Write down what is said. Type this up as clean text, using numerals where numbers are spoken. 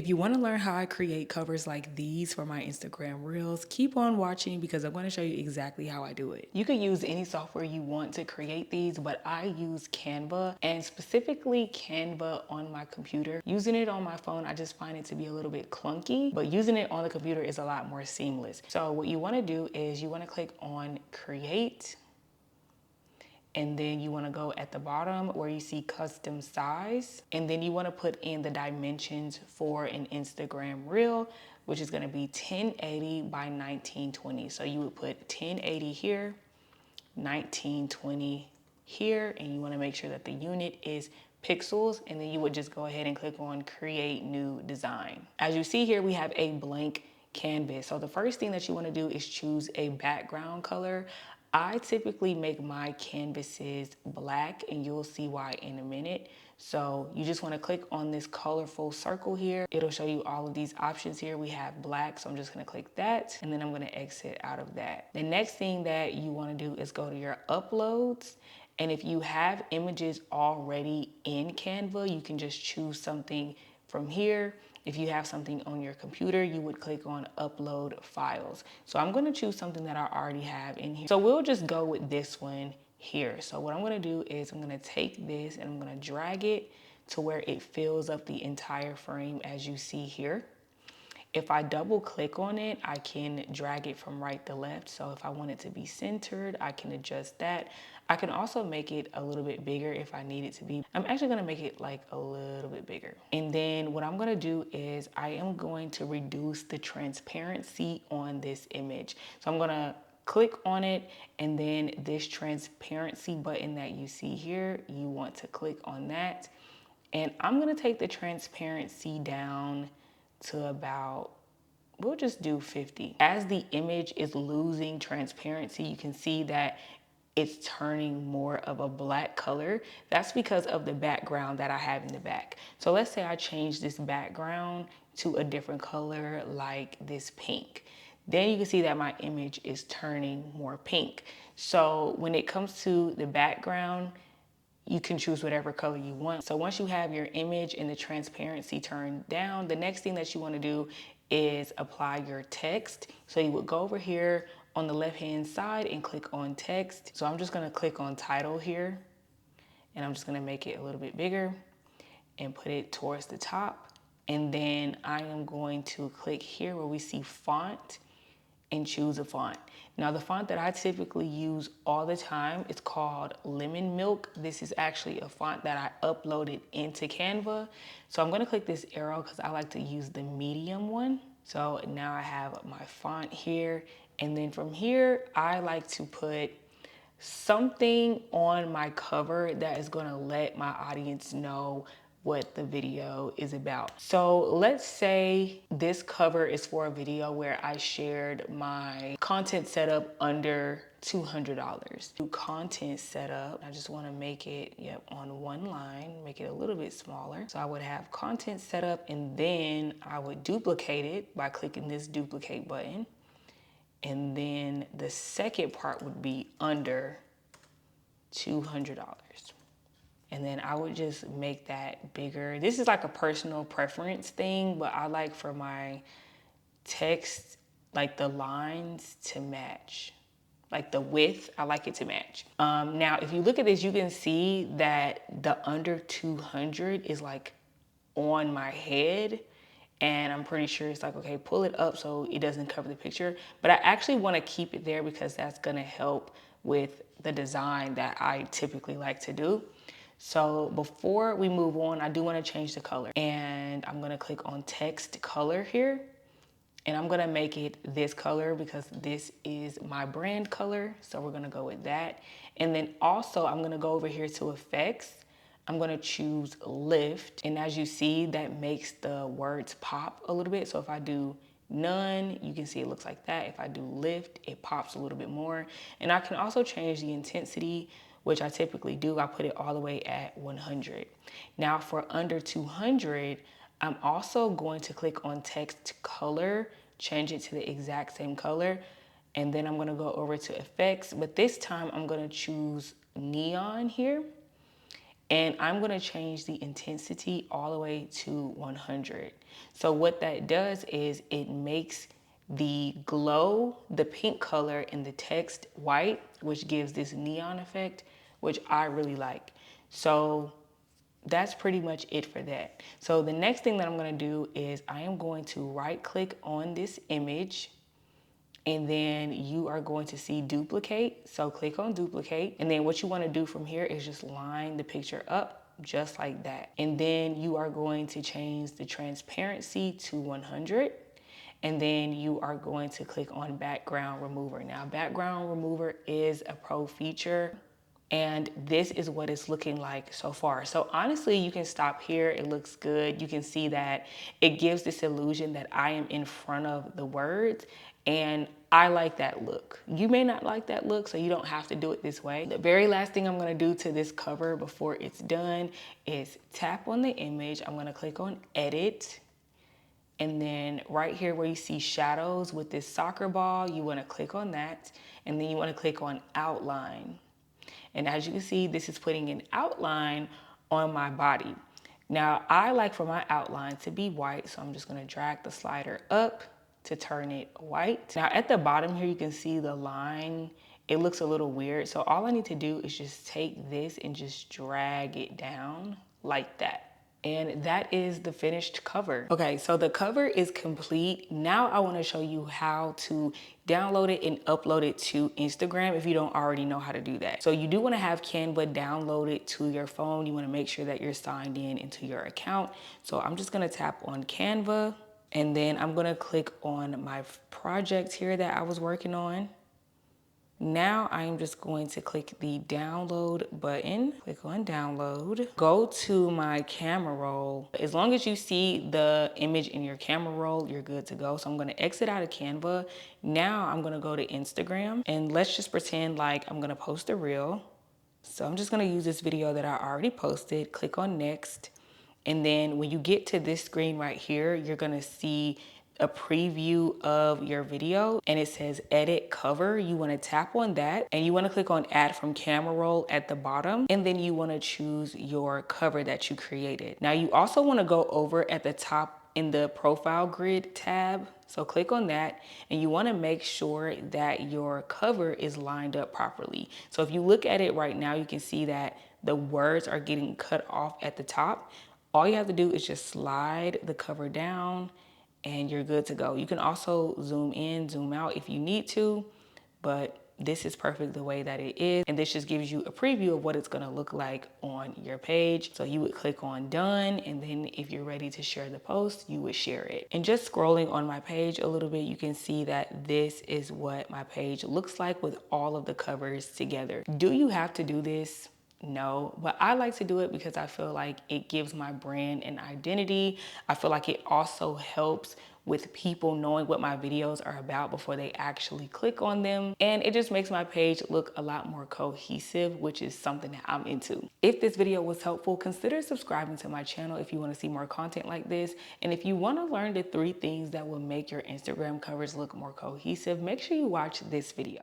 If you want to learn how I create covers like these for my Instagram Reels, keep on watching because I'm going to show you exactly how I do it. You could use any software you want to create these, but I use Canva, and specifically Canva on my computer. Using it on my phone, I just find it to be a little bit clunky, but using it on the computer is a lot more seamless. So what you want to do is you want to click on Create, and then you want to go at the bottom where you see custom size, and then you want to put in the dimensions for an Instagram reel, which is going to be 1080 by 1920. So you would put 1080 here, 1920 here, and you want to make sure that the unit is pixels, and then you would just go ahead and click on create new design. As you see here, we have a blank canvas. So the first thing that you want to do is choose a background color. I typically make my canvases black, and you'll see why in a minute. So you just want to click on this colorful circle here. It'll show you all of these options here. We have black, so I'm just going to click that, and then I'm going to exit out of that. The next thing that you want to do is go to your uploads. And if you have images already in Canva, you can just choose something from here. If you have something on your computer, you would click on upload files. So I'm going to choose something that I already have in here. So we'll just go with this one here. So what I'm going to do is I'm going to take this and I'm going to drag it to where it fills up the entire frame as you see here. If I double click on it, I can drag it from right to left. So if I want it to be centered, I can adjust that. I can also make it a little bit bigger if I need it to be. I'm actually gonna make it like a little bit bigger. And then what I'm gonna do is I am going to reduce the transparency on this image. So I'm gonna click on it, and then this transparency button that you see here, you want to click on that. And I'm gonna take the transparency down to about, we'll just do 50. As the image is losing transparency, you can see that it's turning more of a black color. That's because of the background that I have in the back. So let's say I change this background to a different color like this pink. Then you can see that my image is turning more pink. So when it comes to the background, you can choose whatever color you want. So once you have your image and the transparency turned down, the next thing that you want to do is apply your text. So you would go over here on the left hand side and click on text. So I'm just going to click on title here, and I'm just going to make it a little bit bigger and put it towards the top. And then I am going to click here where we see font and choose a font. Now the font that I typically use all the time is called Lemon Milk. This is actually a font that I uploaded into Canva. So I'm gonna click this arrow because I like to use the medium one. So now I have my font here. And then from here, I like to put something on my cover that is gonna let my audience know what the video is about. So let's say this cover is for a video where I shared my content setup under $200. Do content setup, I just wanna make it, on one line, make it a little bit smaller. So I would have content setup, and then I would duplicate it by clicking this duplicate button. And then the second part would be under $200. And then I would just make that bigger. This is like a personal preference thing, but I like for my text, like the lines to match. Like the width, I like it to match. Now, if you look at this, you can see that the under 200 is like on my head. And I'm pretty sure it's like, okay, pull it up so it doesn't cover the picture. But I actually want to keep it there because that's going to help with the design that I typically like to do. So before we move on, I do want to change the color. And I'm going to click on text color here. And I'm going to make it this color because this is my brand color. So we're going to go with that. And then also I'm going to go over here to effects. I'm gonna choose lift, and as you see, that makes the words pop a little bit. So if I do none, you can see it looks like that. If I do lift, it pops a little bit more. And I can also change the intensity, which I typically do. I put it all the way at 100. Now for under 200, I'm also going to click on text color, change it to the exact same color, and then I'm gonna go over to effects, but this time I'm gonna choose neon here. And I'm gonna change the intensity all the way to 100. So what that does is it makes the glow, the pink color in the text white, which gives this neon effect, which I really like. So that's pretty much it for that. So the next thing that I'm gonna do is I am going to right click on this image, and then you are going to see duplicate. So click on duplicate. And then what you wanna do from here is just line the picture up just like that. And then you are going to change the transparency to 100. And then you are going to click on background remover. Now, background remover is a pro feature, and this is what it's looking like so far. So honestly, you can stop here. It looks good. You can see that it gives this illusion that I am in front of the words, and I like that look. You may not like that look, so you don't have to do it this way. The very last thing I'm gonna do to this cover before it's done is tap on the image. I'm gonna click on edit. And then right here where you see shadows with this soccer ball, you wanna click on that. And then you wanna click on outline. And as you can see, this is putting an outline on my body. Now, I like for my outline to be white, so I'm just gonna drag the slider up to turn it white. Now, at the bottom here, you can see the line. It looks a little weird, so all I need to do is just take this and just drag it down like that. And that is the finished cover. Okay, so the cover is complete. Now I wanna show you how to download it and upload it to Instagram if you don't already know how to do that. So you do wanna have Canva downloaded to your phone. You wanna make sure that you're signed in into your account. So I'm just gonna tap on Canva, and then I'm gonna click on my project here that I was working on. Now I'm just going to click the download button, click on download, go to my camera roll. As long as you see the image in your camera roll, you're good to go. So I'm gonna exit out of Canva. Now I'm gonna go to Instagram, and let's just pretend like I'm gonna post a reel. So I'm just gonna use this video that I already posted, click on next. And then when you get to this screen right here, you're gonna see a preview of your video, and it says edit cover. You wanna tap on that, and you wanna click on add from camera roll at the bottom, and then you wanna choose your cover that you created. Now you also wanna go over at the top in the profile grid tab. So click on that, and you wanna make sure that your cover is lined up properly. So if you look at it right now, you can see that the words are getting cut off at the top. All you have to do is just slide the cover down, and you're good to go. You can also zoom in, zoom out if you need to, but this is perfect the way that it is. And this just gives you a preview of what it's gonna look like on your page. So you would click on done, and then if you're ready to share the post, you would share it. And just scrolling on my page a little bit, you can see that this is what my page looks like with all of the covers together. Do you have to do this? No, but I like to do it because I feel like it gives my brand an identity. I feel like it also helps with people knowing what my videos are about before they actually click on them. And it just makes my page look a lot more cohesive, which is something that I'm into. If this video was helpful, consider subscribing to my channel if you want to see more content like this. And if you want to learn the 3 things that will make your Instagram covers look more cohesive, make sure you watch this video.